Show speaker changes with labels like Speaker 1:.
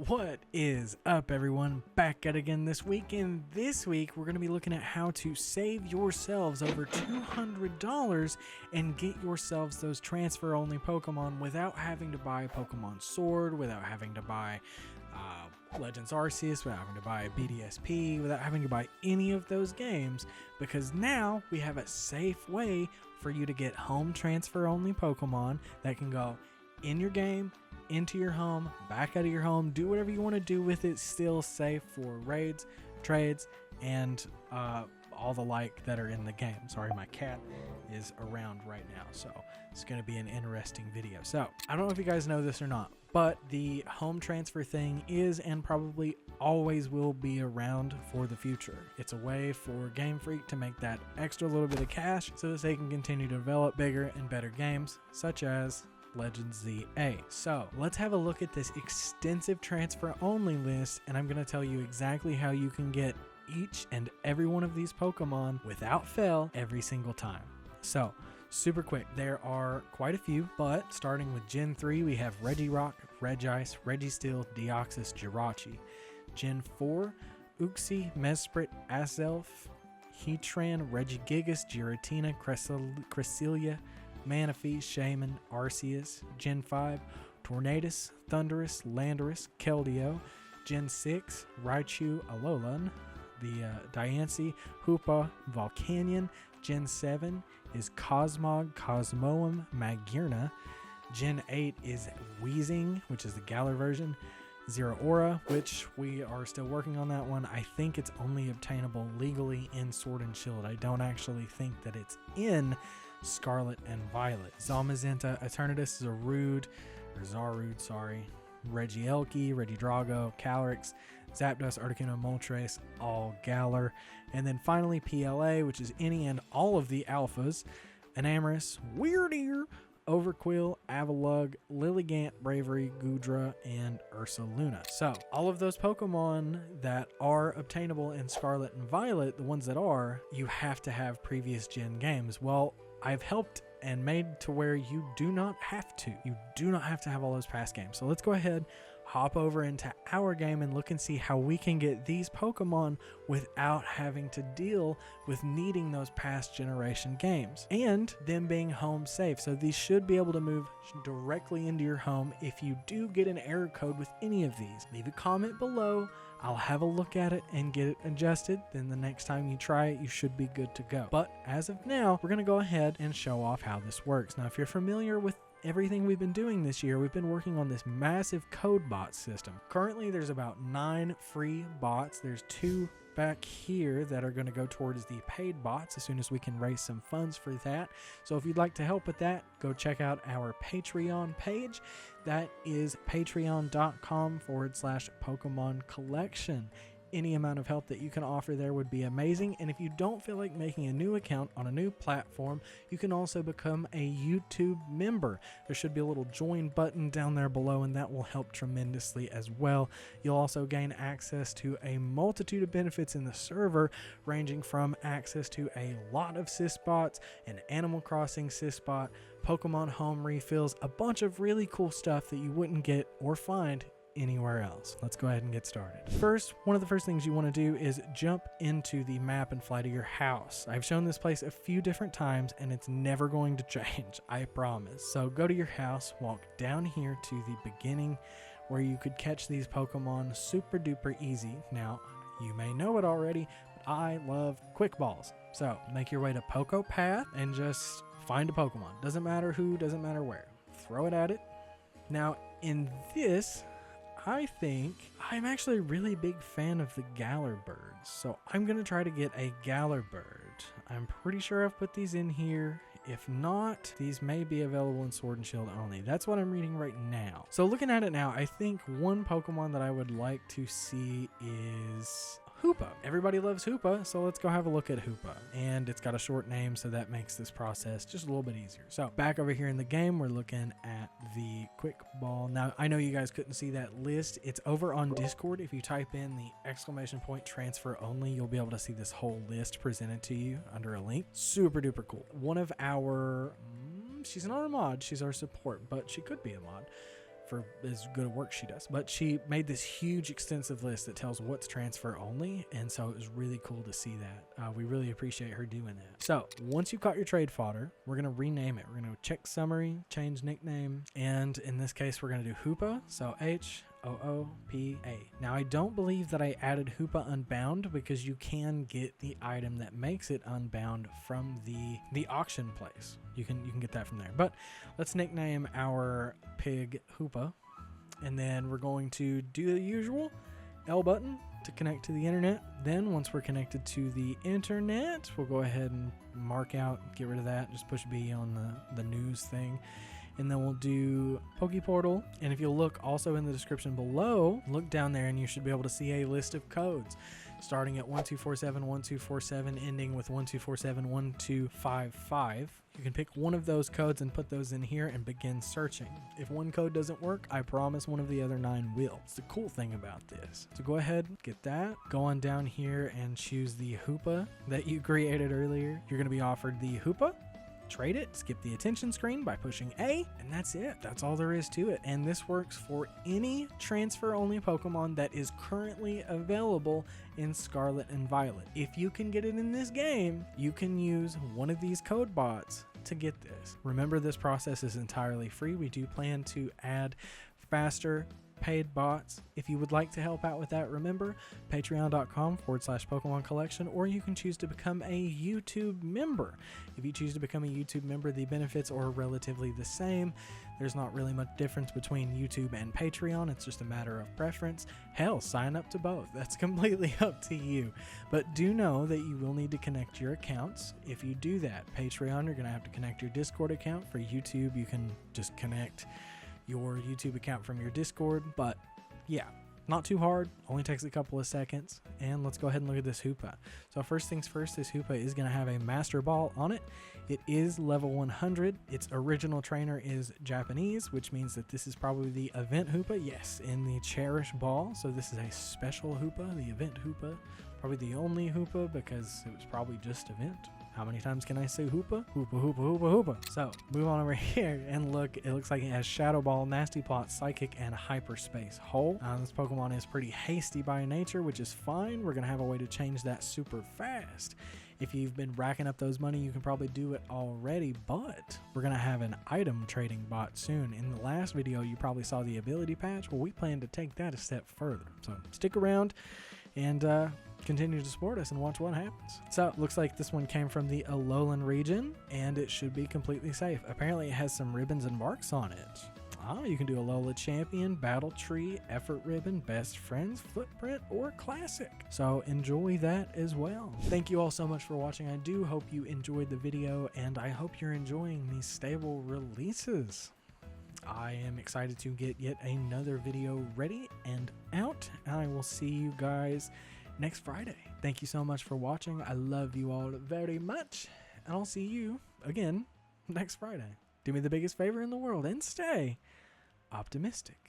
Speaker 1: What is up, everyone? Back at again this week, and this week we're going to be looking at how to save yourselves over $200 and get yourselves those transfer-only Pokemon without having to buy Pokemon Sword, without having to buy Legends Arceus, without having to buy a BDSP, without having to buy any of those games, because now we have a safe way for you to get home transfer-only Pokemon that can go in your game, into your home, back out of your home, do whatever you want to do with it, still safe for raids, trades, and all the like that are in the game. Sorry, my cat is around right now, so it's going to be an interesting video. So, I don't know if you guys know this or not, but the home transfer thing is and probably always will be around for the future. It's a way for Game Freak to make that extra little bit of cash so that they can continue to develop bigger and better games, such as Weezing-g. So let's have a look at this extensive transfer only list, and I'm going to tell you exactly how you can get each and every one of these Pokemon without fail every single time. So super quick, there are quite a few, but starting with Gen 3 we have regirock, regice, registeel, deoxys, jirachi. Gen 4 uxie, mesprit, azelf, heatran, regigigas, giratina, cresselia, manaphy, shaymin, arceus. Gen 5 tornadus, thundurus, landorus, keldeo. Gen 6 raichu-a, the Diancie, Hoopa, Volcanion. Gen 7 is Cosmog, Cosmoem, Magearna. Gen 8 is Weezing, which is the Galar version. Zeraora, which we are still working on that one. I think it's only obtainable legally in Sword and Shield. I don't actually think that it's in Scarlet and Violet. Zamazenta, Tornadus, Zarude, Regielki, Regidrago, Calyrex, Zapdos, Articuno, Moltres, all Galar. And then finally PLA, which is any and all of the alphas. Enamorus, Weirdeer, Overquill, avalugg-h, lilligant-h, braviary, goodra-h, and Ursaluna. So all of those Pokemon that are obtainable in Scarlet and Violet, the ones that are, you have to have previous gen games. Well, I've helped and made to where you do not have to. You do not have to have all those past games. So let's go ahead, hop over into our game and look and see how we can get these Pokemon without having to deal with needing those past generation games and them being home safe. So these should be able to move directly into your home. If you do get an error code with any of these, leave a comment below. I'll have a look at it and get it adjusted. Then the next time you try it, you should be good to go. But as of now, we're going to go ahead and show off how this works. Now, if you're familiar with everything we've been doing this year, we've been working on this massive code bot system. Currently, there's about 9 free bots. There's 2 back here that are going to go towards the paid bots as soon as we can raise some funds for that. So if you'd like to help with that, go check out our Patreon page. That is patreon.com/Pokemon collection. Any amount of help that you can offer there would be amazing. And if you don't feel like making a new account on a new platform, you can also become a YouTube member. There should be a little join button down there below, and that will help tremendously as well. You'll also gain access to a multitude of benefits in the server, ranging from access to a lot of sysbots, an Animal Crossing sysbot, Pokemon home refills, a bunch of really cool stuff that you wouldn't get or find anywhere else. Let's go ahead and get started. First, one of the first things you want to do is jump into the map and fly to your house. I've shown this place a few different times and it's never going to change, I promise. So go to your house, walk down here to the beginning where you could catch these Pokemon super duper easy. Now, you may know it already, but I love quick balls. So make your way to Poco Path and just find a Pokemon. Doesn't matter who, doesn't matter where. Throw it at it. Now, in this, I think I'm actually a really big fan of the Galar birds, so I'm going to try to get a Galar bird. I'm pretty sure I've put these in here. If not, these may be available in Sword and Shield only. That's what I'm reading right now. So looking at it now, I think one Pokemon that I would like to see is Hoopa. Everybody loves Hoopa, so let's go have a look at Hoopa. And it's got a short name, so that makes this process just a little bit easier. So back over here in the game, we're looking at the quick ball. Now, I know you guys couldn't see that list. It's over on Discord. If you type in the !transfer only, you'll be able to see this whole list presented to you under a link. Super duper cool. One of our, she's not a mod, she's our support, but she could be a mod. for as good a work she does. But she made this huge extensive list that tells what's transfer only, and so it was really cool to see that. We really appreciate her doing that. So once you've caught your trade fodder, we're going to rename it. We're going to check summary, change nickname, and in this case we're going to do Hoopa, so H-O-O-P-A. Now I don't believe that I added Hoopa Unbound because you can get the item that makes it unbound from the auction place. You can get that from there. But let's nickname our pig Hoopa, and then we're going to do the usual L button to connect to the internet. Then once we're connected to the internet, we'll go ahead and mark out, get rid of that, just push B on the news thing. And then we'll do Pokeportal. And if you'll look also in the description below, look down there and you should be able to see a list of codes starting at 1247 1247, ending with 1247 1255. You can pick one of those codes and put those in here and begin searching. If one code doesn't work, I promise one of the other 9 will. It's the cool thing about this. So go ahead, get that. Go on down here and choose the Hoopa that you created earlier. You're going to be offered the Hoopa. Trade it, skip the attention screen by pushing A, and that's it. That's all there is to it. And this works for any transfer-only Pokemon that is currently available in Scarlet and Violet. If you can get it in this game, you can use one of these code bots to get this. Remember, this process is entirely free. We do plan to add faster paid bots. If you would like to help out with that, remember patreon.com/Pokemon collection, or you can choose to become a YouTube member. If you choose to become a YouTube member, the benefits are relatively the same. There's not really much difference between YouTube and Patreon. It's just a matter of preference. Hell, sign up to both. That's completely up to you. But do know that you will need to connect your accounts. If you do that, Patreon, you're going to have to connect your Discord account. For YouTube, you can just connect your YouTube account from your Discord. But yeah, not too hard, only takes a couple of seconds. And let's go ahead and look at this Hoopa. So first things first, this Hoopa is going to have a Master Ball on it. It is level 100. Its original trainer is Japanese, which means that this is probably the event Hoopa. Yes, in the Cherish Ball. So this is a special Hoopa, the event Hoopa. Probably the only Hoopa because it was probably just event. How many times can I say Hoopa? Hoopa, Hoopa, Hoopa, Hoopa. So move on over here and look. It looks like it has Shadow Ball, Nasty Plot, Psychic, and Hyperspace Hole. This Pokemon is pretty hasty by nature, which is fine. We're going to have a way to change that super fast. If you've been racking up those money, you can probably do it already, but we're going to have an item trading bot soon. In the last video, you probably saw the ability patch. Well, we plan to take that a step further. So stick around and continue to support us and watch what happens. So it looks like this one came from the Alolan region, and it should be completely safe. Apparently it has some ribbons and marks on it. You can do Alola Champion, Battle Tree, Effort Ribbon, Best Friends, Footprint, or Classic. So enjoy that as well. Thank you all so much for watching. I do hope you enjoyed the video, and I hope you're enjoying these stable releases. I am excited to get yet another video ready and out, and I will see you guys next Friday. Thank you so much for watching. I love you all very much, and I'll see you again next Friday. Do me the biggest favor in the world and stay optimistic.